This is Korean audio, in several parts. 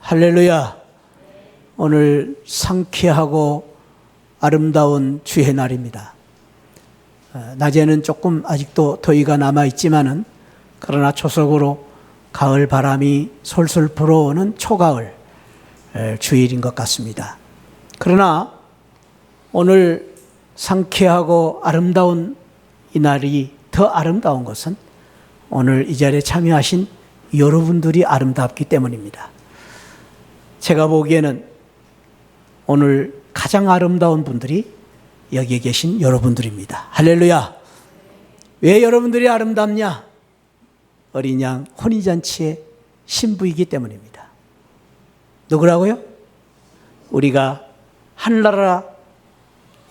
할렐루야. 오늘 상쾌하고 아름다운 주의 날입니다. 낮에는 조금 아직도 더위가 남아있지만은 그러나 초석으로 가을 바람이 솔솔 불어오는 초가을 주일인 것 같습니다. 그러나 오늘 상쾌하고 아름다운 이 날이 더 아름다운 것은 오늘 이 자리에 참여하신 여러분들이 아름답기 때문입니다. 제가 보기에는 오늘 가장 아름다운 분들이 여기에 계신 여러분들입니다. 할렐루야. 왜 여러분들이 아름답냐? 어린 양 혼인잔치의 신부이기 때문입니다. 누구라고요? 우리가 하늘나라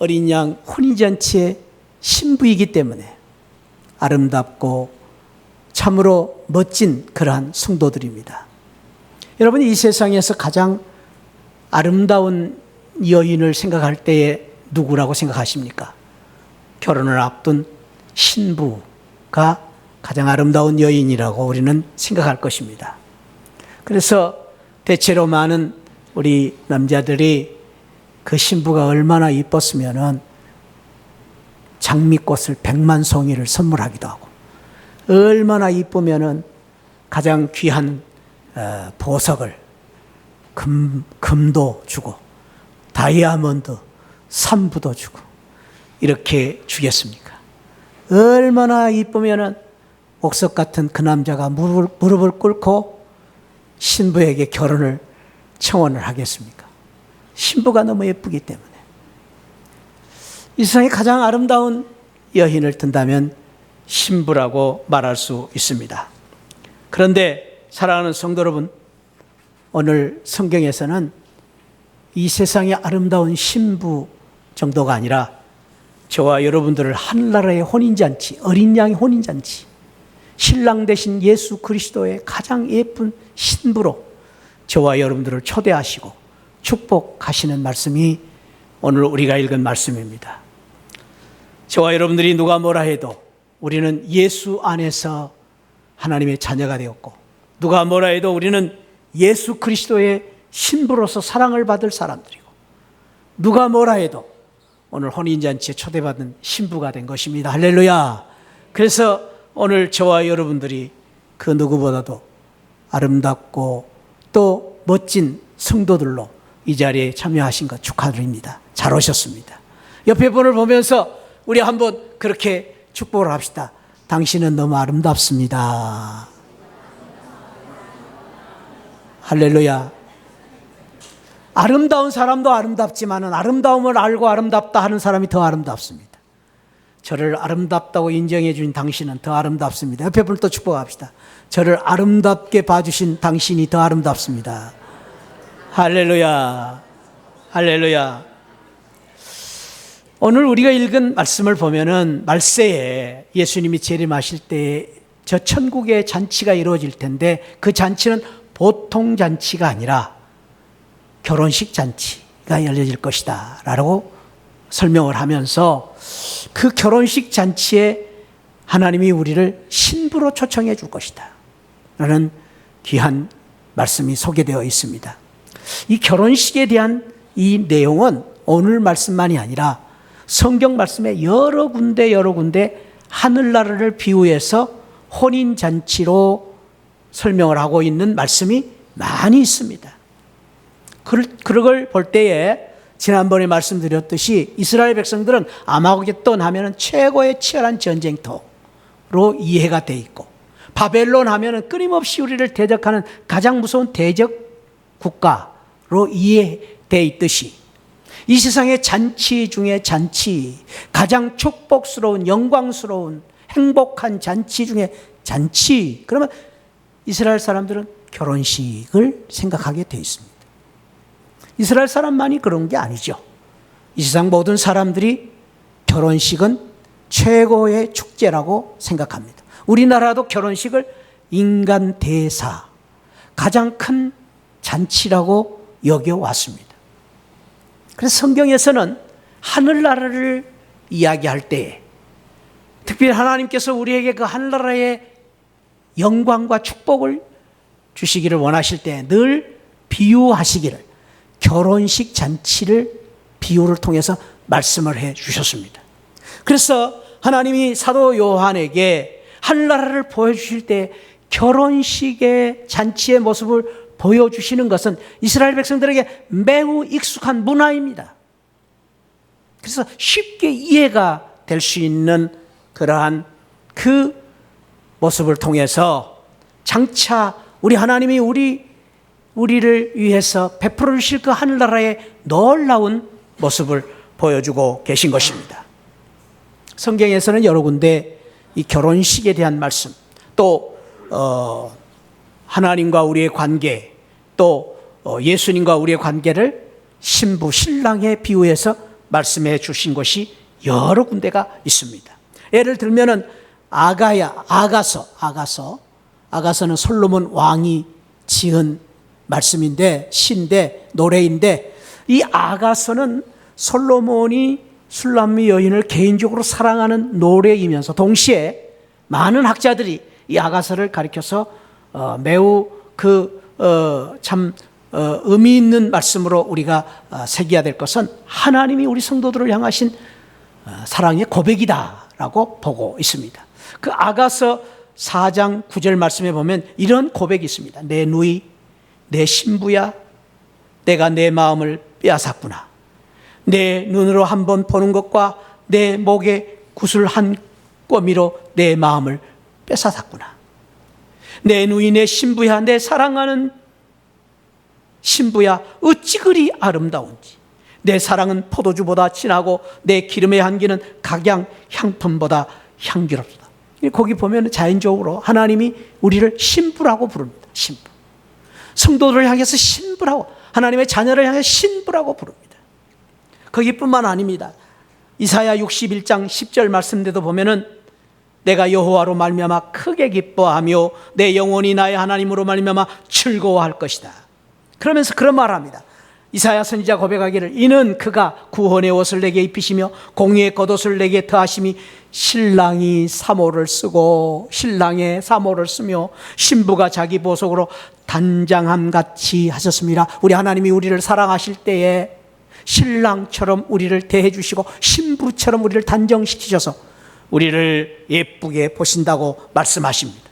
어린 양 혼인잔치의 신부이기 때문에 아름답고 참으로 멋진 그러한 성도들입니다. 여러분, 이 세상에서 가장 아름다운 여인을 생각할 때에 누구라고 생각하십니까? 결혼을 앞둔 신부가 가장 아름다운 여인이라고 우리는 생각할 것입니다. 그래서 대체로 많은 우리 남자들이 그 신부가 얼마나 이뻤으면은 장미꽃을 100만 송이를 선물하기도 하고, 얼마나 이쁘면은 가장 귀한 보석을 금도 주고 다이아몬드 산부도 주고 이렇게 주겠습니까? 얼마나 이쁘면은 옥석 같은 그 남자가 무릎을 꿇고 신부에게 결혼을 청혼을 하겠습니까? 신부가 너무 예쁘기 때문에. 이 세상에 가장 아름다운 여인을 든다면 신부라고 말할 수 있습니다. 그런데 사랑하는 성도 여러분, 오늘 성경에서는 이 세상의 아름다운 신부 정도가 아니라 저와 여러분들을 하늘나라의 혼인잔치, 어린 양의 혼인잔치, 신랑 되신 예수 그리스도의 가장 예쁜 신부로 저와 여러분들을 초대하시고 축복하시는 말씀이 오늘 우리가 읽은 말씀입니다. 저와 여러분들이 누가 뭐라 해도 우리는 예수 안에서 하나님의 자녀가 되었고, 누가 뭐라 해도 우리는 예수 그리스도의 신부로서 사랑을 받을 사람들이고, 누가 뭐라 해도 오늘 혼인잔치에 초대받은 신부가 된 것입니다. 할렐루야. 그래서 오늘 저와 여러분들이 그 누구보다도 아름답고 또 멋진 성도들로 이 자리에 참여하신 것 축하드립니다. 잘 오셨습니다. 옆에 분을 보면서 우리 한번 그렇게 축복을 합시다. 당신은 너무 아름답습니다. 할렐루야. 아름다운 사람도 아름답지만은 아름다움을 알고 아름답다 하는 사람이 더 아름답습니다. 저를 아름답다고 인정해 주신 당신은 더 아름답습니다. 옆에 분을 또 축복합시다. 저를 아름답게 봐주신 당신이 더 아름답습니다. 할렐루야. 할렐루야. 오늘 우리가 읽은 말씀을 보면은 말세에 예수님이 재림하실 때 저 천국의 잔치가 이루어질 텐데, 그 잔치는 보통 잔치가 아니라 결혼식 잔치가 열려질 것이다 라고 설명을 하면서, 그 결혼식 잔치에 하나님이 우리를 신부로 초청해 줄 것이다 라는 귀한 말씀이 소개되어 있습니다. 이 결혼식에 대한 이 내용은 오늘 말씀만이 아니라 성경 말씀에 여러 군데 하늘나라를 비유해서 혼인잔치로 설명을 하고 있는 말씀이 많이 있습니다. 그걸 볼 때에 지난번에 말씀드렸듯이 이스라엘 백성들은 아마겟돈 하면은 최고의 치열한 전쟁터로 이해가 돼 있고, 바벨론 하면은 끊임없이 우리를 대적하는 가장 무서운 대적 국가로 이해돼 있듯이, 이 세상의 잔치 중에 잔치, 가장 축복스러운 영광스러운 행복한 잔치 중에 잔치, 그러면 이스라엘 사람들은 결혼식을 생각하게 돼 있습니다. 이스라엘 사람만이 그런 게 아니죠. 이 세상 모든 사람들이 결혼식은 최고의 축제라고 생각합니다. 우리나라도 결혼식을 인간 대사, 가장 큰 잔치라고 여겨왔습니다. 그래서 성경에서는 하늘나라를 이야기할 때에 특별히 하나님께서 우리에게 그 하늘나라의 영광과 축복을 주시기를 원하실 때 늘 비유하시기를, 결혼식 잔치를 비유를 통해서 말씀을 해 주셨습니다. 그래서 하나님이 사도 요한에게 하늘나라를 보여주실 때 결혼식의 잔치의 모습을 보여주시는 것은 이스라엘 백성들에게 매우 익숙한 문화입니다. 그래서 쉽게 이해가 될 수 있는 그러한 그 모습을 통해서 장차 우리 하나님이 우리를 위해서 베풀어 주실 그 하늘나라의 놀라운 모습을 보여주고 계신 것입니다. 성경에서는 여러 군데 이 결혼식에 대한 말씀, 또 하나님과 우리의 관계, 또 예수님과 우리의 관계를 신부, 신랑에 비유해서 말씀해 주신 것이 여러 군데가 있습니다. 예를 들면은 아가서는 솔로몬 왕이 지은 말씀인데, 시인데, 노래인데, 이 아가서는 솔로몬이 술람미 여인을 개인적으로 사랑하는 노래이면서 동시에 많은 학자들이 이 아가서를 가리켜서 매우 의미 있는 말씀으로 우리가 새겨야 될 것은 하나님이 우리 성도들을 향하신 사랑의 고백이다라고 보고 있습니다. 그 아가서 4장 9절 말씀에 보면 이런 고백이 있습니다. 내 누이, 내 신부야, 내가 내 마음을 빼앗았구나. 내 눈으로 한번 보는 것과 내 목에 구슬 한 꿰미로 내 마음을 뺏어샀구나. 내 누이, 내 신부야, 내 사랑하는 신부야, 어찌 그리 아름다운지. 내 사랑은 포도주보다 진하고 내 기름의 향기는 각양 향품보다 향기롭다. 거기 보면 자연적으로 하나님이 우리를 신부라고 부릅니다. 신부. 성도들을 향해서 신부라고, 하나님의 자녀를 향해 신부라고 부릅니다. 거기뿐만 아닙니다. 이사야 61장 10절 말씀대도 보면은 내가 여호와로 말미암아 크게 기뻐하며 내 영혼이 나의 하나님으로 말미암아 즐거워할 것이다. 그러면서 그런 말합니다. 이사야 선지자 고백하기를 이는 그가 구원의 옷을 내게 입히시며 공의의 겉옷을 내게 더하심이 신랑이 사모를 쓰고 신랑의 사모를 쓰며 신부가 자기 보석으로 단장함같이 하셨습니다. 우리 하나님이 우리를 사랑하실 때에 신랑처럼 우리를 대해 주시고 신부처럼 우리를 단정시키셔서 우리를 예쁘게 보신다고 말씀하십니다.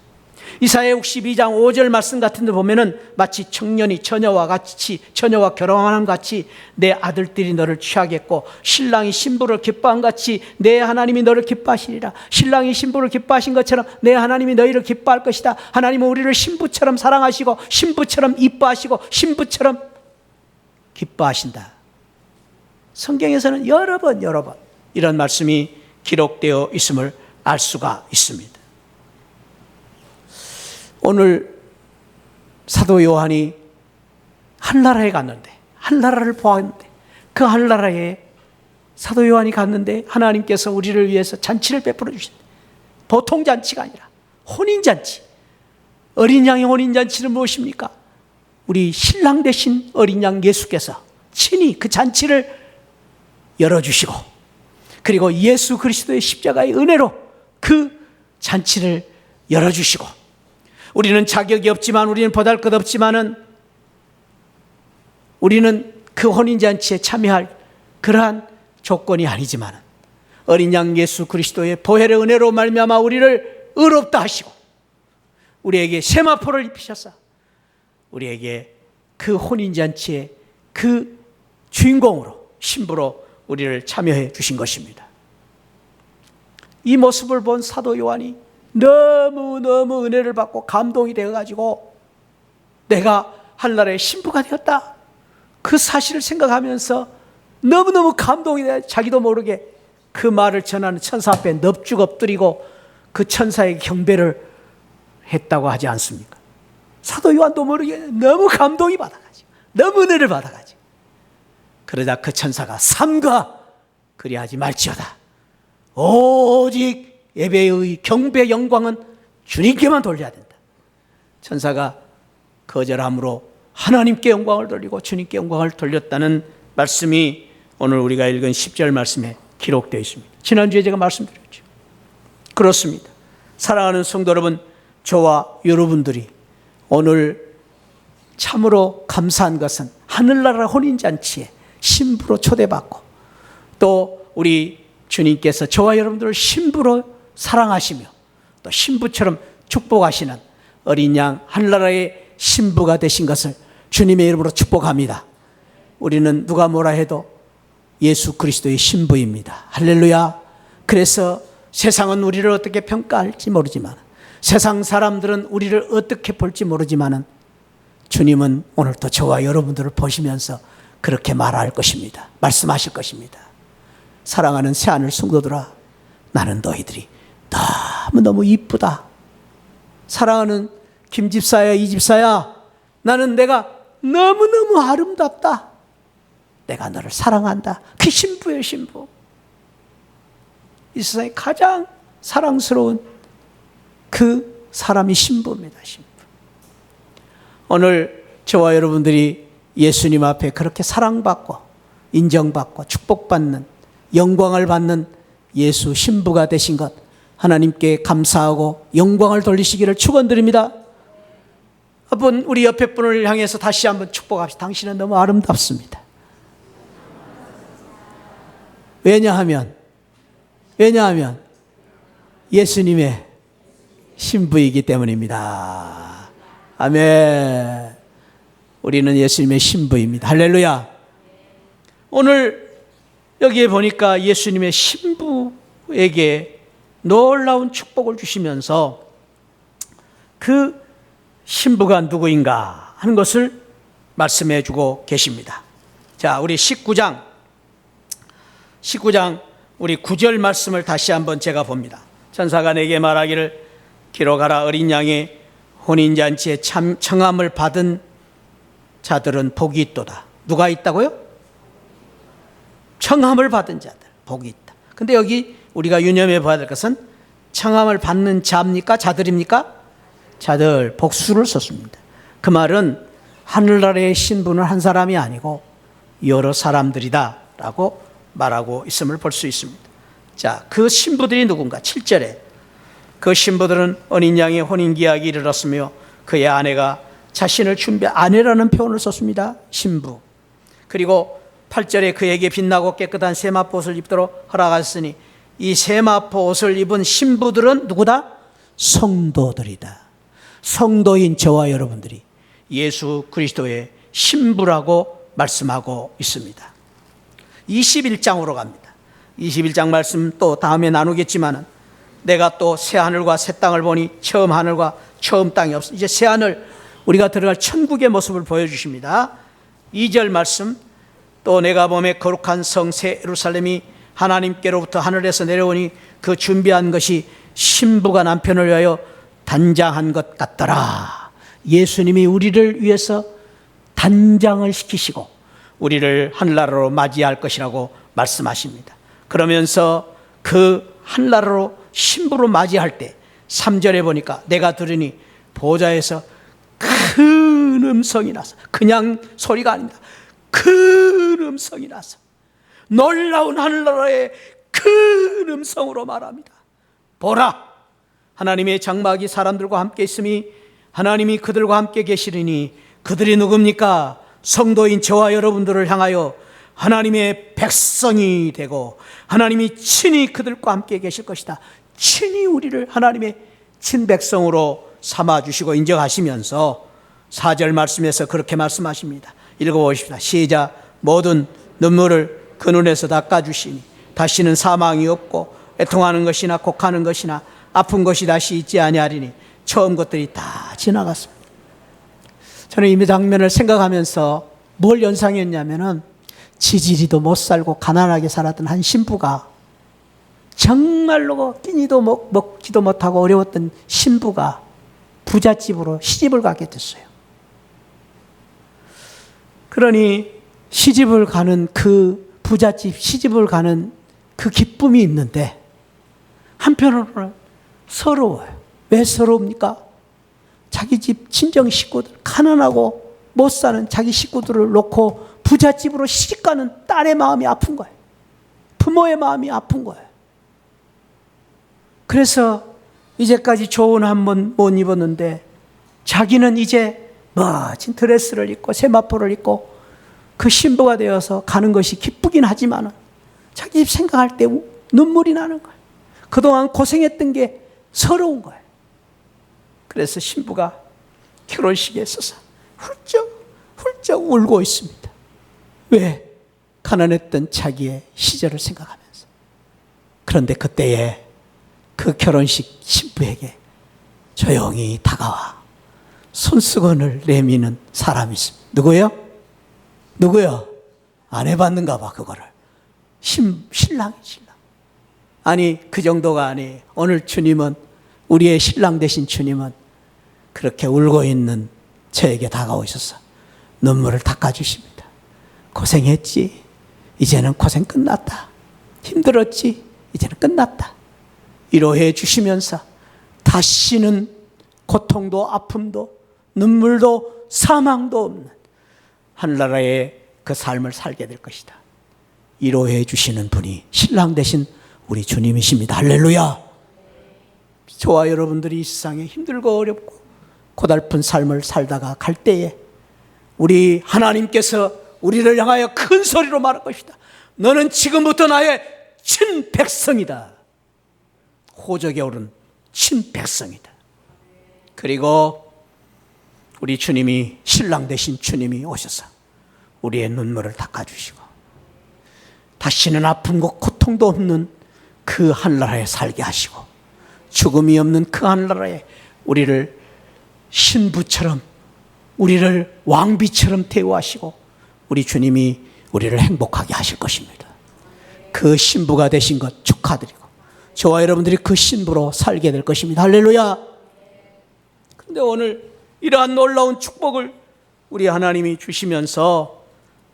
이사야 62장 5절 말씀 같은 데 보면은 마치 청년이 처녀와 결혼함 같이 내 아들들이 너를 취하겠고 신랑이 신부를 기뻐한 같이 내 하나님이 너를 기뻐하시리라. 신랑이 신부를 기뻐하신 것처럼 내 하나님이 너희를 기뻐할 것이다. 하나님은 우리를 신부처럼 사랑하시고 신부처럼 이뻐하시고 신부처럼 기뻐하신다. 성경에서는 여러 번 이런 말씀이 기록되어 있음을 알 수가 있습니다. 오늘 사도 요한이 한나라에 갔는데, 한나라를 보았는데, 그 한나라에 사도 요한이 갔는데 하나님께서 우리를 위해서 잔치를 베풀어 주신다. 보통 잔치가 아니라 혼인잔치. 어린 양의 혼인잔치는 무엇입니까? 우리 신랑 되신 어린 양 예수께서 친히 그 잔치를 열어주시고, 그리고 예수 그리스도의 십자가의 은혜로 그 잔치를 열어주시고, 우리는 자격이 없지만, 우리는 보잘것없지만은 우리는 그 혼인잔치에 참여할 그러한 조건이 아니지만 어린 양 예수 그리스도의 보혈의 은혜로 말미암아 우리를 의롭다 하시고 우리에게 세마포를 입히셔서 우리에게 그 혼인잔치의 그 주인공으로, 신부로 우리를 참여해 주신 것입니다. 이 모습을 본 사도 요한이 너무 은혜를 받고 감동이 되어가지고 내가 한나라의 신부가 되었다, 그 사실을 생각하면서 너무너무 감동이 돼 자기도 모르게 그 말을 전하는 천사 앞에 넙죽 엎드리고 그 천사에게 경배를 했다고 하지 않습니까? 사도 요한도 모르게 너무 감동이 받아가지고, 너무 은혜를 받아가지고, 그러자 그 천사가 삼가 그리하지 말지어다. 오직 예배의 경배 영광은 주님께만 돌려야 된다. 천사가 거절함으로 하나님께 영광을 돌리고 주님께 영광을 돌렸다는 말씀이 오늘 우리가 읽은 10절 말씀에 기록되어 있습니다. 지난주에 제가 말씀드렸죠. 그렇습니다. 사랑하는 성도 여러분, 저와 여러분들이 오늘 참으로 감사한 것은 하늘나라 혼인잔치에 신부로 초대받고 또 우리 주님께서 저와 여러분들을 신부로 사랑하시며 또 신부처럼 축복하시는 어린 양 하늘나라의 신부가 되신 것을 주님의 이름으로 축복합니다. 우리는 누가 뭐라 해도 예수 그리스도의 신부입니다. 할렐루야. 그래서 세상은 우리를 어떻게 평가할지 모르지만, 세상 사람들은 우리를 어떻게 볼지 모르지만 주님은 오늘도 저와 여러분들을 보시면서 그렇게 말할 것입니다. 말씀하실 것입니다. 사랑하는 새하늘 성도들아, 나는 너희들이 너무너무 이쁘다. 사랑하는 김집사야, 이집사야, 나는 내가 너무너무 아름답다. 내가 너를 사랑한다. 그 신부예요, 신부. 이 세상에 가장 사랑스러운 그 사람이 신부입니다, 신부. 오늘 저와 여러분들이 예수님 앞에 그렇게 사랑받고 인정받고 축복받는, 영광을 받는 예수 신부가 되신 것, 하나님께 감사하고 영광을 돌리시기를 축원드립니다. 한번 우리 옆에 분을 향해서 다시 한번 축복합시다. 당신은 너무 아름답습니다. 왜냐하면 예수님의 신부이기 때문입니다. 아멘. 우리는 예수님의 신부입니다. 할렐루야. 오늘 여기에 보니까 예수님의 신부에게 놀라운 축복을 주시면서 그 신부가 누구인가 하는 것을 말씀해 주고 계십니다. 자, 우리 19장 우리 9절 말씀을 다시 한번 제가 봅니다. 천사가 내게 말하기를 기록하라. 어린 양의 혼인잔치에 청함을 받은 자들은 복이 있도다. 누가 있다고요? 청함을 받은 자들, 복이 있다. 근데 여기 우리가 유념해 봐야 될 것은 청함을 받는 자입니까? 자들입니까? 자들, 복수를 썼습니다. 그 말은 하늘나라의 신부는 한 사람이 아니고 여러 사람들이다 라고 말하고 있음을 볼 수 있습니다. 자, 그 신부들이 누군가? 7절에 그 신부들은 어린 양의 혼인기약이 이르렀으며 그의 아내가 자신을 아내라는 표현을 썼습니다. 신부. 그리고 8절에 그에게 빛나고 깨끗한 세마포 옷을 입도록 허락하셨으니 이 세마포 옷을 입은 신부들은 누구다? 성도들이다. 성도인 저와 여러분들이 예수 그리스도의 신부라고 말씀하고 있습니다. 21장으로 갑니다. 21장 말씀 또 다음에 나누겠지만 내가 또 새 하늘과 새 땅을 보니 처음 하늘과 처음 땅이 없어. 이제 새 하늘, 우리가 들어갈 천국의 모습을 보여주십니다. 2절 말씀, 또 내가 보매 거룩한 성 새 예루살렘이 하나님께로부터 하늘에서 내려오니 그 준비한 것이 신부가 남편을 위하여 단장한 것 같더라. 예수님이 우리를 위해서 단장을 시키시고 우리를 하늘나라로 맞이할 것이라고 말씀하십니다. 그러면서 그 하늘나라로 신부로 맞이할 때 3절에 보니까 내가 들으니 보좌에서 큰 음성이 나서, 그냥 소리가 아닙니다. 큰 음성이 나서 놀라운 하늘나라의 큰 음성으로 말합니다. 보라, 하나님의 장막이 사람들과 함께 있으니 하나님이 그들과 함께 계시리니 그들이 누굽니까? 성도인 저와 여러분들을 향하여 하나님의 백성이 되고 하나님이 친히 그들과 함께 계실 것이다. 친히 우리를 하나님의 친백성으로 삼아주시고 인정하시면서 4절 말씀에서 그렇게 말씀하십니다. 읽어보십시다. 시작. 모든 눈물을 그 눈에서 닦아주시니 다시는 사망이 없고 애통하는 것이나 곡하는 것이나 아픈 것이 다시 있지 아니하리니 처음 것들이 다 지나갔습니다. 저는 이 장면을 생각하면서 뭘 연상했냐면은 지지리도 못 살고 가난하게 살았던 한 신부가, 정말로 끼니도 먹지도 못하고 어려웠던 신부가 부잣집으로 시집을 가게 됐어요. 그러니 시집을 가는 그 부잣집 시집을 가는 그 기쁨이 있는데 한편으로는 서러워요. 왜 서러웁니까? 자기 집 친정 식구들, 가난하고 못 사는 자기 식구들을 놓고 부잣집으로 시집가는 딸의 마음이 아픈 거예요. 부모의 마음이 아픈 거예요. 그래서 이제까지 좋은 한 번 못 입었는데 자기는 이제 멋진 드레스를 입고 세마포를 입고 그 신부가 되어서 가는 것이 기쁘긴 하지만 자기 집 생각할 때 눈물이 나는 거예요. 그동안 고생했던 게 서러운 거예요. 그래서 신부가 결혼식에 있어서 훌쩍 울고 있습니다. 왜? 가난했던 자기의 시절을 생각하면서. 그런데 그때에 그 결혼식 신부에게 조용히 다가와 손수건을 내미는 사람이 있습니다. 누구요? 안 해봤는가 봐, 그거를. 신랑. 아니, 그 정도가 아니에요. 오늘 주님은, 우리의 신랑 되신 주님은 그렇게 울고 있는 저에게 다가오셔서 눈물을 닦아주십니다. 고생했지? 이제는 고생 끝났다. 힘들었지? 이제는 끝났다. 위로해 주시면서 다시는 고통도 아픔도 눈물도 사망도 없는 하늘나라의 그 삶을 살게 될 것이다. 위로해 주시는 분이 신랑 되신 우리 주님이십니다. 할렐루야. 저와 여러분들이 이 세상에 힘들고 어렵고 고달픈 삶을 살다가 갈 때에 우리 하나님께서 우리를 향하여 큰 소리로 말할 것이다. 너는 지금부터 나의 친백성이다. 호적에 오른 친백성이다. 그리고 우리 주님이, 신랑 되신 주님이 오셔서 우리의 눈물을 닦아주시고 다시는 아픔과 고통도 없는 그 하늘나라에 살게 하시고 죽음이 없는 그 하늘나라에 우리를 신부처럼, 우리를 왕비처럼 대우하시고 우리 주님이 우리를 행복하게 하실 것입니다. 그 신부가 되신 것 축하드리고 저와 여러분들이 그 신부로 살게 될 것입니다. 할렐루야. 그런데 오늘 이러한 놀라운 축복을 우리 하나님이 주시면서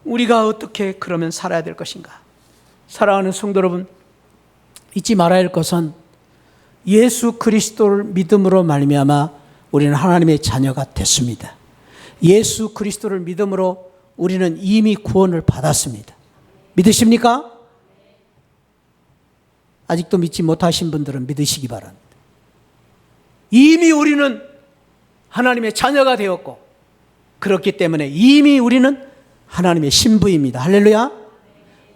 우리가 어떻게 그러면 살아야 될 것인가? 사랑하는 성도 여러분, 잊지 말아야 할 것은 예수 그리스도를 믿음으로 말미암아 우리는 하나님의 자녀가 됐습니다. 예수 그리스도를 믿음으로 우리는 이미 구원을 받았습니다. 믿으십니까? 아직도 믿지 못하신 분들은 믿으시기 바랍니다. 이미 우리는 하나님의 자녀가 되었고 그렇기 때문에 이미 우리는 하나님의 신부입니다. 할렐루야.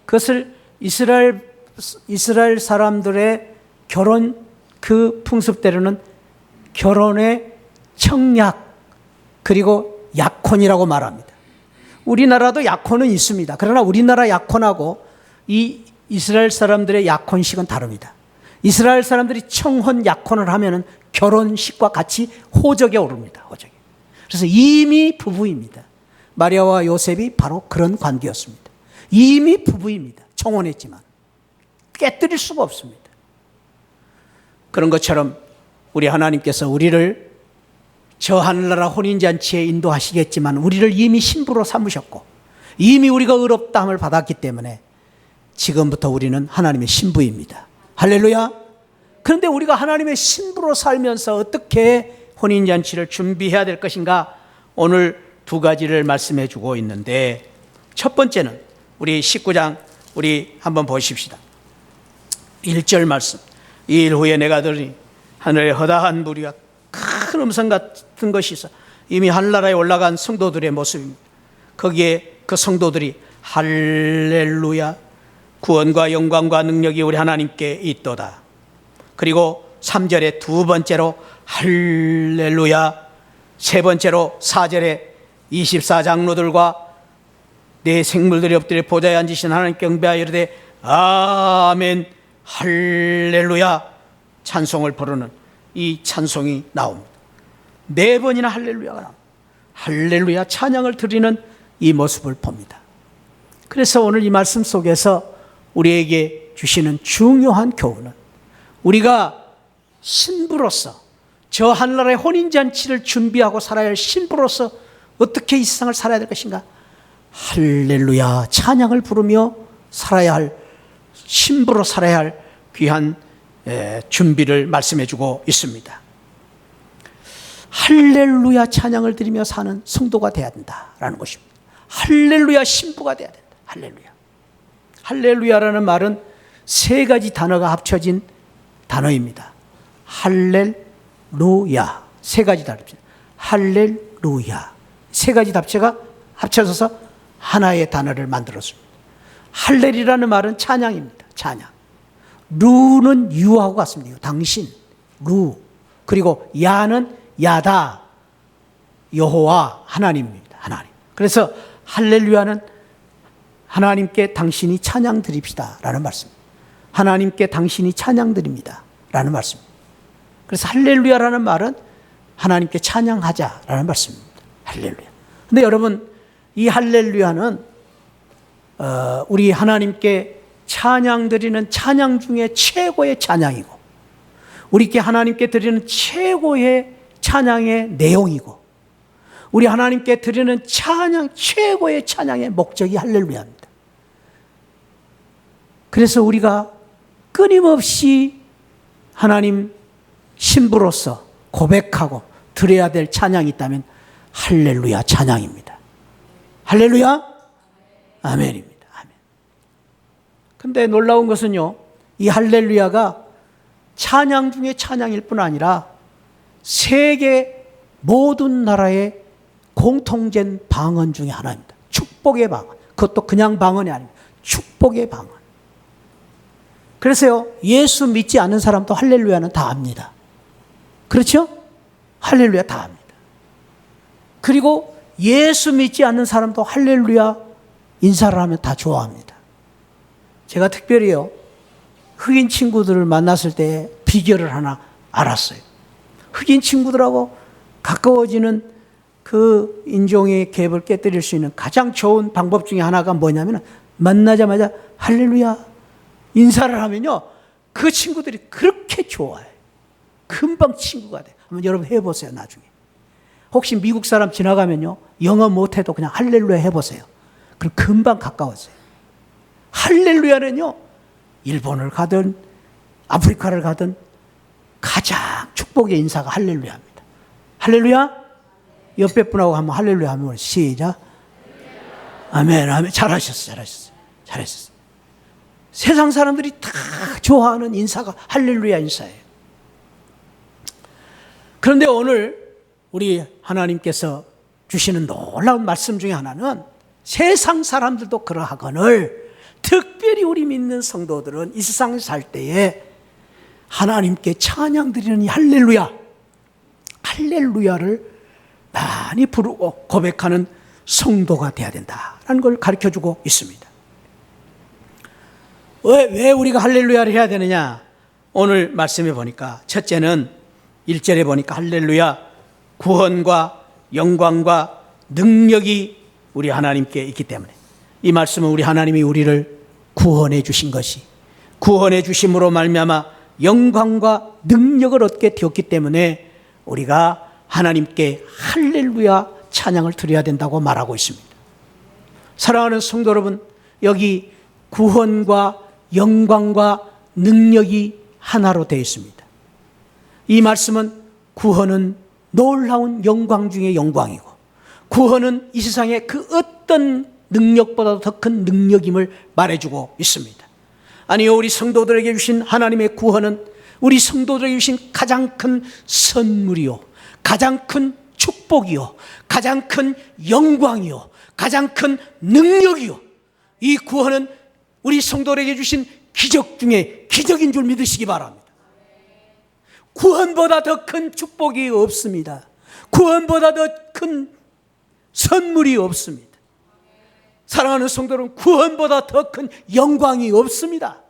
그것을 이스라엘 사람들의 결혼 그 풍습대로는 결혼의 청약 그리고 약혼이라고 말합니다. 우리나라도 약혼은 있습니다. 그러나 우리나라 약혼하고 이 이스라엘 사람들의 약혼식은 다릅니다. 이스라엘 사람들이 청혼 약혼을 하면은 결혼식과 같이 호적에 오릅니다. 호적에. 그래서 이미 부부입니다. 마리아와 요셉이 바로 그런 관계였습니다. 이미 부부입니다. 청혼했지만 깨뜨릴 수가 없습니다. 그런 것처럼 우리 하나님께서 우리를 저 하늘나라 혼인잔치에 인도하시겠지만 우리를 이미 신부로 삼으셨고 이미 우리가 의롭다함을 받았기 때문에 지금부터 우리는 하나님의 신부입니다. 할렐루야. 그런데 우리가 하나님의 신부로 살면서 어떻게 혼인잔치를 준비해야 될 것인가? 오늘 두 가지를 말씀해 주고 있는데 첫 번째는 우리 19장 우리 한번 보십시다. 1절 말씀. 이 일 후에 내가 들으니 하늘에 허다한 무리와 큰 음성 같은 것이 있어 이미 하늘나라에 올라간 성도들의 모습입니다. 거기에 그 성도들이 할렐루야 구원과 영광과 능력이 우리 하나님께 있도다. 그리고 3절에 두 번째로 할렐루야, 세 번째로 4절에 24장로들과 내 생물들이 엎드려 보좌에 앉으신 하나님께 경배하여 이르되 아멘 할렐루야 찬송을 부르는 이 찬송이 나옵니다. 네 번이나 할렐루야가 나옵니다. 할렐루야 찬양을 드리는 이 모습을 봅니다. 그래서 오늘 이 말씀 속에서 우리에게 주시는 중요한 교훈은 우리가 신부로서 저 하늘나라의 혼인잔치를 준비하고 살아야 할 신부로서 어떻게 이 세상을 살아야 될 것인가? 할렐루야 찬양을 부르며 살아야 할 신부로 살아야 할 귀한 준비를 말씀해 주고 있습니다. 할렐루야 찬양을 드리며 사는 성도가 되어야 된다라는 것입니다. 할렐루야 신부가 되어야 된다. 할렐루야. 할렐루야라는 말은 세 가지 단어가 합쳐진 단어입니다. 할렐루야 세 가지 단어입니다. 할렐루야 세 가지 답체가 합쳐져서 하나의 단어를 만들었습니다. 할렐이라는 말은 찬양입니다. 찬양. 루는 유하고 같습니다. 당신, 루. 그리고 야는 야다, 여호와, 하나님입니다. 하나님. 그래서 할렐루야는 하나님께 당신이 찬양 드립시다 라는 말씀입니다. 하나님께 당신이 찬양 드립니다 라는 말씀입니다. 그래서 할렐루야라는 말은 하나님께 찬양하자 라는 말씀입니다. 할렐루야. 근데 여러분, 이 할렐루야는 우리 하나님께 찬양 드리는 찬양 중에 최고의 찬양이고, 우리께 하나님께 드리는 최고의 찬양의 내용이고, 우리 하나님께 드리는 찬양, 최고의 찬양의 목적이 할렐루야입니다. 그래서 우리가 끊임없이 하나님 신부로서 고백하고 드려야 될 찬양이 있다면 할렐루야 찬양입니다. 할렐루야? 아멘입니다. 아멘. 근데 놀라운 것은요, 이 할렐루야가 찬양 중에 찬양일 뿐 아니라 세계 모든 나라의 공통된 방언 중에 하나입니다. 축복의 방언. 그것도 그냥 방언이 아닙니다. 축복의 방언. 그래서요, 예수 믿지 않는 사람도 할렐루야는 다 압니다. 그렇죠? 할렐루야 다 압니다. 그리고 예수 믿지 않는 사람도 할렐루야 인사를 하면 다 좋아합니다. 제가 특별히요, 흑인 친구들을 만났을 때 비결을 하나 알았어요. 흑인 친구들하고 가까워지는 그 인종의 갭을 깨뜨릴 수 있는 가장 좋은 방법 중에 하나가 뭐냐면, 만나자마자 할렐루야 인사를 하면요, 그 친구들이 그렇게 좋아해요. 금방 친구가 돼요. 한번 여러분 해보세요. 나중에 혹시 미국 사람 지나가면요, 영어 못해도 그냥 할렐루야 해보세요. 그럼 금방 가까워져요. 할렐루야는요, 일본을 가든 아프리카를 가든 가장 축복의 인사가 할렐루야입니다. 할렐루야? 옆에 분하고 한번 할렐루야 하면 시작. 아멘, 아멘. 잘하셨어요. 세상 사람들이 다 좋아하는 인사가 할렐루야 인사예요. 그런데 오늘 우리 하나님께서 주시는 놀라운 말씀 중에 하나는, 세상 사람들도 그러하거늘 특별히 우리 믿는 성도들은 이 세상에 살 때에 하나님께 찬양 드리는 이 할렐루야를 많이 부르고 고백하는 성도가 되어야 된다라는 걸 가르쳐주고 있습니다. 왜 우리가 할렐루야를 해야 되느냐? 오늘 말씀해 보니까 첫째는 1절에 보니까 할렐루야, 구원과 영광과 능력이 우리 하나님께 있기 때문에, 이 말씀은 우리 하나님이 우리를 구원해 주신 것이, 구원해 주심으로 말미암아 영광과 능력을 얻게 되었기 때문에 우리가 하나님께 할렐루야 찬양을 드려야 된다고 말하고 있습니다. 사랑하는 성도 여러분, 여기 구원과 영광과 능력이 하나로 되어 있습니다. 이 말씀은 구원은 놀라운 영광 중에 영광이고, 구원은 이 세상의 그 어떤 능력보다도 더 큰 능력임을 말해주고 있습니다. 아니요, 우리 성도들에게 주신 하나님의 구원은 우리 성도들에게 주신 가장 큰 선물이요, 가장 큰 축복이요, 가장 큰 영광이요, 가장 큰 능력이요, 이 구원은 우리 성도들에게 주신 기적 중에 기적인 줄 믿으시기 바랍니다. 구원보다 더 큰 축복이 없습니다. 구원보다 더 큰 선물이 없습니다. 사랑하는 성도는 구원보다 더 큰 영광이 없습니다.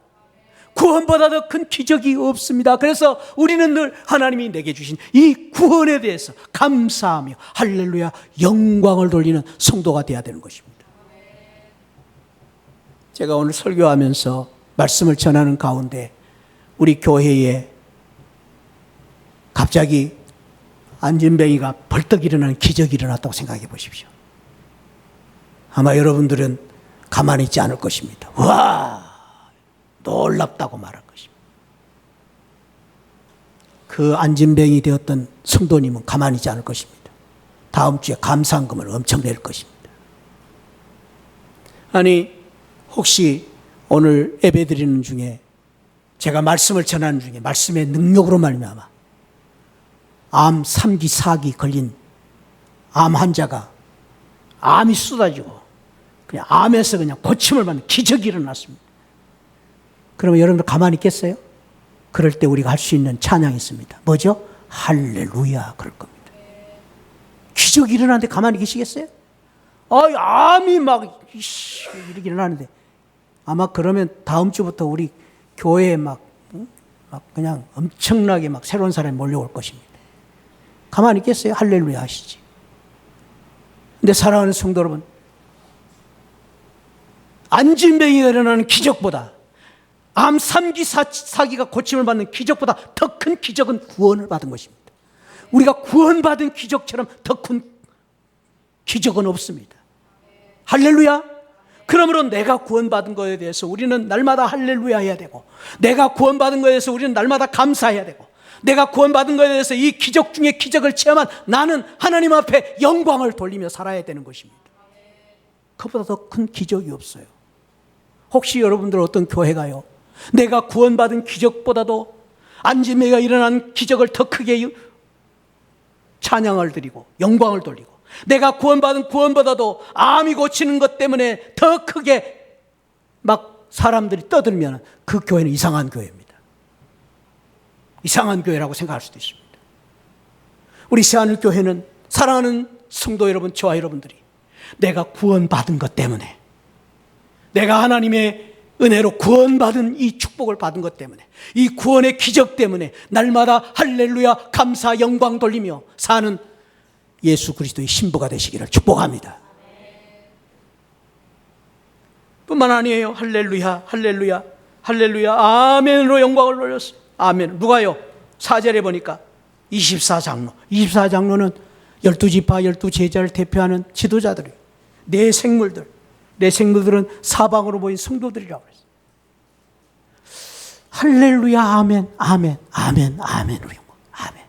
구원보다 더 큰 기적이 없습니다. 그래서 우리는 늘 하나님이 내게 주신 이 구원에 대해서 감사하며 할렐루야 영광을 돌리는 성도가 되어야 되는 것입니다. 제가 오늘 설교하면서 말씀을 전하는 가운데 우리 교회에 갑자기 안진뱅이가 벌떡 일어나는 기적이 일어났다고 생각해 보십시오. 아마 여러분들은 가만히 있지 않을 것입니다. 와, 놀랍다고 말할 것입니다. 그 안진뱅이 되었던 성도님은 가만히 있지 않을 것입니다. 다음 주에 감사한금을 엄청 낼 것입니다. 아니, 혹시 오늘 예배 드리는 중에 제가 말씀을 전하는 중에 말씀의 능력으로 말미암아 암 3기 4기 걸린 암 환자가 암이 쏟아지고 그냥 암에서 그냥 고침을 받는 기적이 일어났습니다. 그러면 여러분들 가만히 있겠어요? 그럴 때 우리가 할 수 있는 찬양이 있습니다. 뭐죠? 할렐루야 그럴 겁니다. 기적이 일어나는데 가만히 계시겠어요? 암이 막 이렇게 일어나는데 아마 그러면 다음 주부터 우리 교회에 막 그냥 엄청나게 막 새로운 사람이 몰려올 것입니다. 가만히 있겠어요? 할렐루야 하시지. 근데 사랑하는 성도 여러분, 안진병이가 일어나는 기적보다 암 3기 4기가 고침을 받는 기적보다 더 큰 기적은 구원을 받은 것입니다. 우리가 구원받은 기적처럼 더 큰 기적은 없습니다. 할렐루야. 그러므로 내가 구원받은 것에 대해서 우리는 날마다 할렐루야 해야 되고, 내가 구원받은 것에 대해서 우리는 날마다 감사해야 되고, 내가 구원받은 것에 대해서 이 기적 중에 기적을 체험한 나는 하나님 앞에 영광을 돌리며 살아야 되는 것입니다. 그보다 더 큰 기적이 없어요. 혹시 여러분들 어떤 교회가요, 내가 구원받은 기적보다도 안진매가 일어난 기적을 더 크게 찬양을 드리고 영광을 돌리고, 내가 구원받은 구원보다도 암이 고치는 것 때문에 더 크게 막 사람들이 떠들면 그 교회는 이상한 교회입니다. 이상한 교회라고 생각할 수도 있습니다. 우리 새하늘 교회는 사랑하는 성도 여러분, 저와 여러분들이 내가 구원받은 것 때문에, 내가 하나님의 은혜로 구원받은 이 축복을 받은 것 때문에, 이 구원의 기적 때문에 날마다 할렐루야 감사 영광 돌리며 사는 예수 그리스도의 신부가 되시기를 축복합니다. 뿐만 아니에요. 할렐루야 할렐루야 할렐루야 아멘으로 영광을 돌렸어요. 아멘. 누가요? 4절에 보니까 24장로. 24장로는 12지파 12제자를 대표하는 지도자들이에요. 내 생물들은 사방으로 모인 성도들이라고 그랬어요. 할렐루야 아멘 아멘 아멘 아멘으로 영광. 아멘.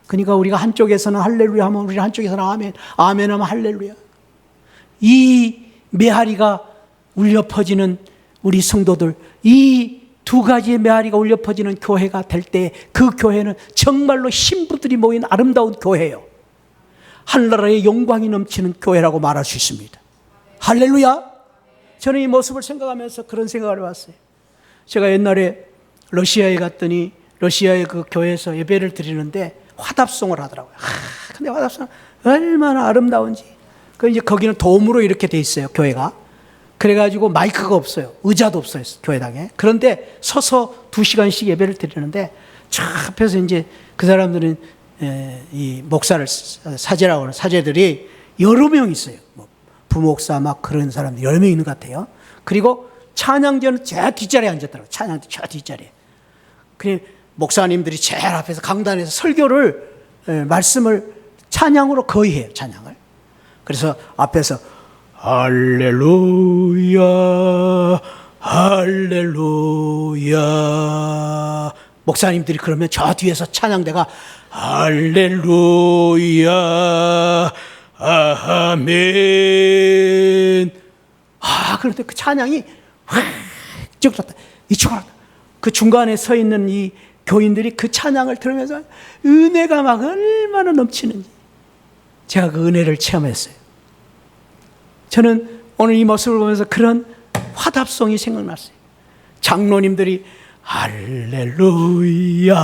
그러니까 우리가 한쪽에서는 할렐루야 하면 우리 한쪽에서는 아멘 아멘 하면 할렐루야. 이 메아리가 울려 퍼지는 우리 성도들, 이 두 가지의 메아리가 울려 퍼지는 교회가 될 때 그 교회는 정말로 신부들이 모인 아름다운 교회예요. 하늘나라의 영광이 넘치는 교회라고 말할 수 있습니다. 할렐루야. 저는 이 모습을 생각하면서 그런 생각을 해봤어요. 제가 옛날에 러시아에 갔더니 러시아의 그 교회에서 예배를 드리는데 화답송을 하더라고요. 근데 화답송 얼마나 아름다운지. 그 이제 거기는 돔으로 이렇게 돼 있어요, 교회가. 그래가지고 마이크가 없어요. 의자도 없어요, 교회당에. 그런데 서서 2시간씩 예배를 드리는데 저 앞에서 이제 그 사람들은 이 목사를 사제라고 하는 사제들이 여러 명 있어요. 뭐 부목사 막 그런 사람들 여러 명 있는 것 같아요. 그리고 찬양자는 제 뒷자리에 앉았더라고요. 찬양자 저 뒷자리에. 그 목사님들이 제일 앞에서 강단에서 설교를 말씀을 찬양으로 거의 해요. 찬양을. 그래서 앞에서 할렐루야 할렐루야, 목사님들이 그러면 저 뒤에서 찬양대가 할렐루야 아멘. 그런데 그 찬양이 이쪽으로 갔다 이쪽으로 갔다. 그 중간에 서 있는 이 교인들이 그 찬양을 들으면서 은혜가 막 얼마나 넘치는지 제가 그 은혜를 체험했어요. 저는 오늘 이 모습을 보면서 그런 화답송이 생각났어요. 장로님들이 할렐루야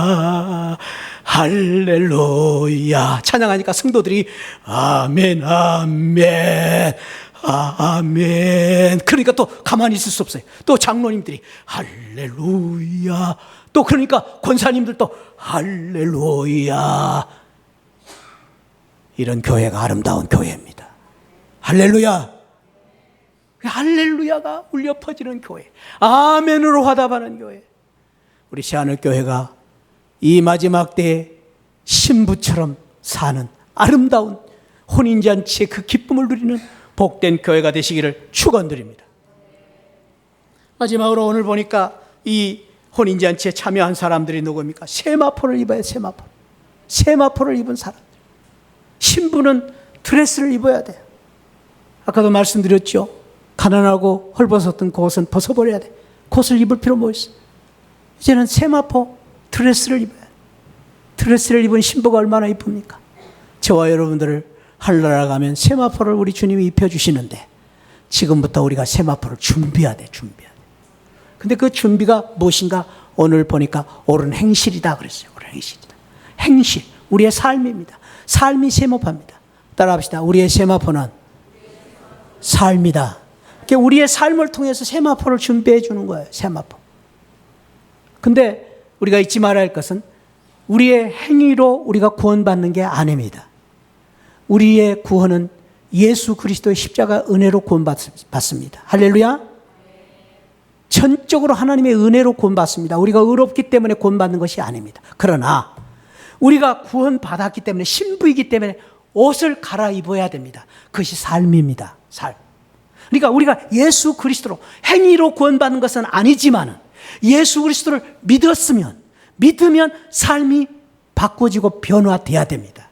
할렐루야 찬양하니까 성도들이 아멘 아멘 아멘. 그러니까 또 가만히 있을 수 없어요. 또 장로님들이 할렐루야, 또 그러니까 권사님들도 할렐루야. 이런 교회가 아름다운 교회입니다. 할렐루야. 할렐루야가 울려 퍼지는 교회, 아멘으로 화답하는 교회. 우리 새하늘 교회가 이 마지막 때에 신부처럼 사는 아름다운 혼인잔치의 그 기쁨을 누리는 복된 교회가 되시기를 축원드립니다. 마지막으로 오늘 보니까 이 혼인잔치에 참여한 사람들이 누구입니까? 세마포를 입어야 세마포. 세마포를 입은 사람들. 신부는 드레스를 입어야 돼요. 아까도 말씀드렸죠. 가난하고 헐벗었던 그옷은 벗어버려야 돼. 그것을 입을 필요 뭐 있어? 이제는 세마포 드레스를 입어야 돼. 드레스를 입은 신부가 얼마나 이쁩니까? 저와 여러분들을 하늘나라 가면 세마포를 우리 주님이 입혀주시는데 지금부터 우리가 세마포를 준비해야 돼. 근데 그 준비가 무엇인가? 오늘 보니까 옳은 행실이다 그랬어요. 옳은 행실이다. 행실, 우리의 삶입니다. 삶이 세마포입니다. 따라합시다. 우리의 세마포는 삶이다. 그러니까 우리의 삶을 통해서 세마포를 준비해 주는 거예요. 세마포. 근데 우리가 잊지 말아야 할 것은 우리의 행위로 우리가 구원받는 게 아닙니다. 우리의 구원은 예수 그리스도의 십자가 은혜로 구원받습니다. 할렐루야. 전적으로 하나님의 은혜로 구원받습니다. 우리가 의롭기 때문에 구원받는 것이 아닙니다. 그러나 우리가 구원받았기 때문에, 신부이기 때문에 옷을 갈아입어야 됩니다. 그것이 삶입니다. 삶. 그러니까 우리가 예수 그리스도로 행위로 구원받는 것은 아니지만 예수 그리스도를 믿으면 삶이 바꿔지고 변화돼야 됩니다.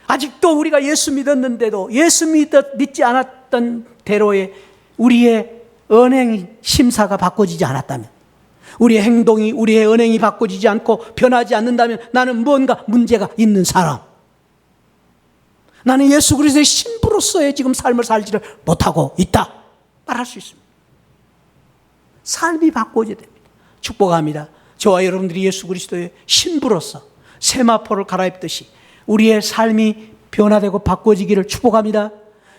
아직도 우리가 예수 믿었는데도 예수 믿지 않았던 대로의 우리의 언행 심사가 바꿔지지 않았다면, 우리의 행동이, 우리의 언행이 바꿔지지 않고 변하지 않는다면 나는 뭔가 문제가 있는 사람, 나는 예수 그리스도의 신부로서의 지금 삶을 살지를 못하고 있다 말할 수 있습니다. 삶이 바꿔져야 됩니다. 축복합니다. 저와 여러분들이 예수 그리스도의 신부로서 세마포를 갈아입듯이 우리의 삶이 변화되고 바꿔지기를 축복합니다.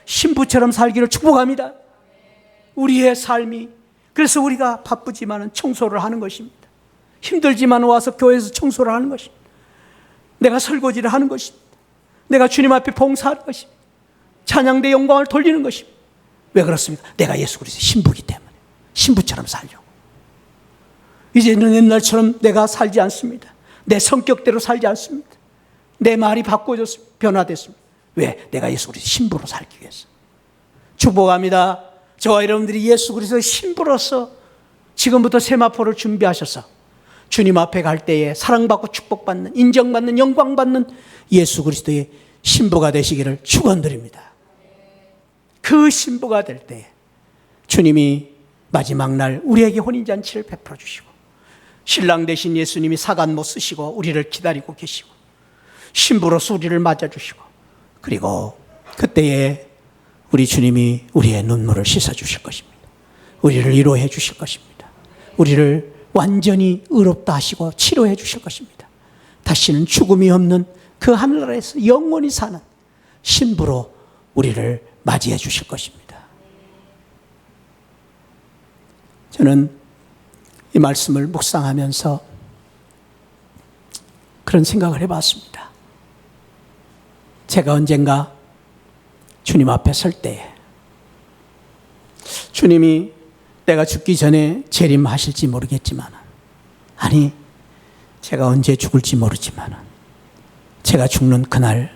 신부처럼 살기를 축복합니다. 우리의 삶이, 그래서 우리가 바쁘지만 청소를 하는 것입니다. 힘들지만 와서 교회에서 청소를 하는 것입니다. 내가 설거지를 하는 것입니다. 내가 주님 앞에 봉사하는 것입니다. 찬양대 영광을 돌리는 것입니다. 왜 그렇습니까? 내가 예수 그리스도의 신부이기 때문에 신부처럼 살려고. 이제는 옛날처럼 내가 살지 않습니다. 내 성격대로 살지 않습니다. 내 말이 바꿔졌습니다. 변화됐습니다. 왜? 내가 예수 그리스도의 신부로 살기 위해서. 축복합니다. 저와 여러분들이 예수 그리스도의 신부로서 지금부터 세마포를 준비하셔서 주님 앞에 갈 때에 사랑받고 축복받는, 인정받는, 영광받는 예수 그리스도의 신부가 되시기를 축원드립니다. 그 신부가 될 때에 주님이 마지막 날 우리에게 혼인잔치를 베풀어 주시고, 신랑 되신 예수님이 사관모 쓰시고 우리를 기다리고 계시고, 신부로서 우리를 맞아주시고, 그리고 그때에 우리 주님이 우리의 눈물을 씻어주실 것입니다. 우리를 위로해 주실 것입니다. 우리를 완전히 의롭다 하시고 치료해 주실 것입니다. 다시는 죽음이 없는 그 하늘나라에서 영원히 사는 신부로 우리를 맞이해 주실 것입니다. 저는 이 말씀을 묵상하면서 그런 생각을 해봤습니다. 제가 언젠가 주님 앞에 설 때에 주님이 내가 죽기 전에 재림하실지 모르겠지만, 아니 제가 언제 죽을지 모르지만 제가 죽는 그날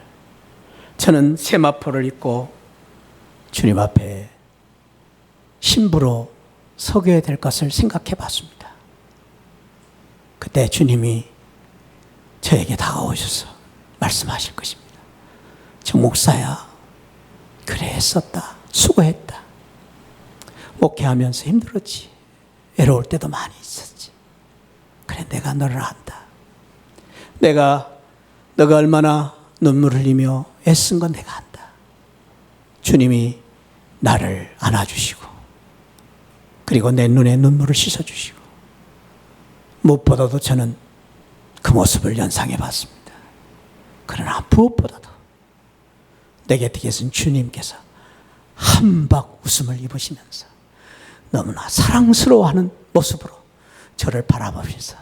저는 세마포를 입고 주님 앞에 신부로 서게 될 것을 생각해 봤습니다. 그때 주님이 저에게 다가오셔서 말씀하실 것입니다. 저 목사야, 그래 했었다. 수고했다. 목회하면서 힘들었지. 외로울 때도 많이 있었지. 그래, 내가 너를 안다. 너가 얼마나 눈물 흘리며 애쓴 건 내가 안다. 주님이 나를 안아주시고, 그리고 내 눈에 눈물을 씻어주시고, 무엇보다도 저는 그 모습을 연상해 봤습니다. 그러나 무엇보다도 내 곁에 계신 주님께서 한박 웃음을 입으시면서 너무나 사랑스러워하는 모습으로 저를 바라보면서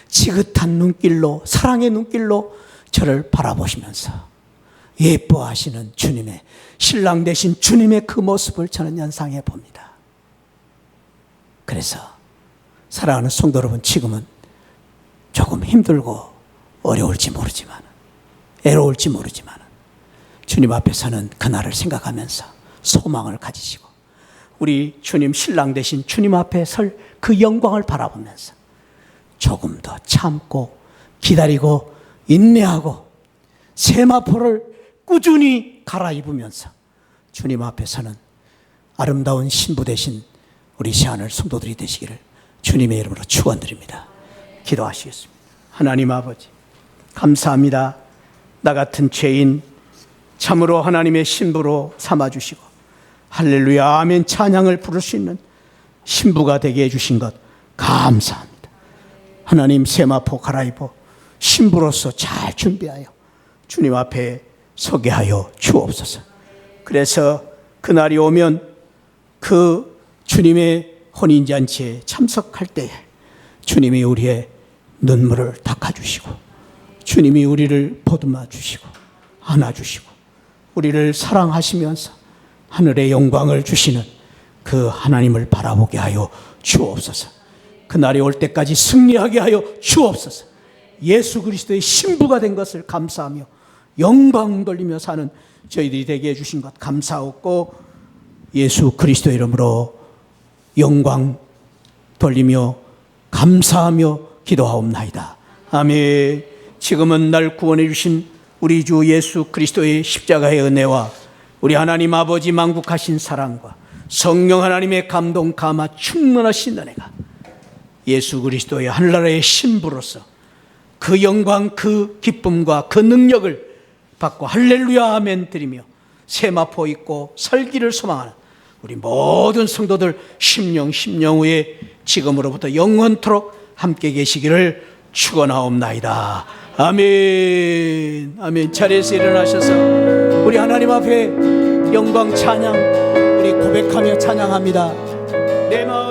지긋한 눈길로, 사랑의 눈길로 저를 바라보시면서 예뻐하시는 주님의, 신랑 되신 주님의 그 모습을 저는 연상해 봅니다. 그래서 사랑하는 성도 여러분, 지금은 조금 힘들고 어려울지 모르지만, 애로울지 모르지만 주님 앞에서는 그날을 생각하면서 소망을 가지시고 우리 주님, 신랑 되신 주님 앞에 설 그 영광을 바라보면서 조금 더 참고 기다리고 인내하고 세마포를 꾸준히 갈아입으면서 주님 앞에서는 아름다운 신부 되신 우리 시안을 성도들이 되시기를 주님의 이름으로 축원드립니다. 기도하시겠습니다. 하나님 아버지, 감사합니다. 나 같은 죄인, 참으로 하나님의 신부로 삼아주시고 할렐루야 아멘 찬양을 부를 수 있는 신부가 되게 해주신 것 감사합니다. 하나님 세마포 갈아입어 신부로서 잘 준비하여 주님 앞에 서게 하여 주옵소서. 그래서 그날이 오면 그 주님의 혼인잔치에 참석할 때에 주님이 우리의 눈물을 닦아주시고 주님이 우리를 보듬어 주시고 안아주시고 우리를 사랑하시면서 하늘의 영광을 주시는 그 하나님을 바라보게 하여 주옵소서. 그날이 올 때까지 승리하게 하여 주옵소서. 예수 그리스도의 신부가 된 것을 감사하며 영광 돌리며 사는 저희들이 되게 해주신 것 감사하고 예수 그리스도 이름으로 영광 돌리며 감사하며 기도하옵나이다. 아멘. 지금은 날 구원해 주신 우리 주 예수 그리스도의 십자가의 은혜와 우리 하나님 아버지 만국하신 사랑과 성령 하나님의 감동 감화 충만하신 은혜가 예수 그리스도의 하늘나라의 신부로서 그 영광 그 기쁨과 그 능력을 받고 할렐루야 아멘 드리며 세마포 입고 살기를 소망하는 우리 모든 성도들 심령 후에 지금으로부터 영원토록 함께 계시기를 축원하옵나이다. 아멘. 아멘. 자리에서 일어나셔서 우리 하나님 앞에 영광 찬양 우리 고백하며 찬양합니다. 내 마음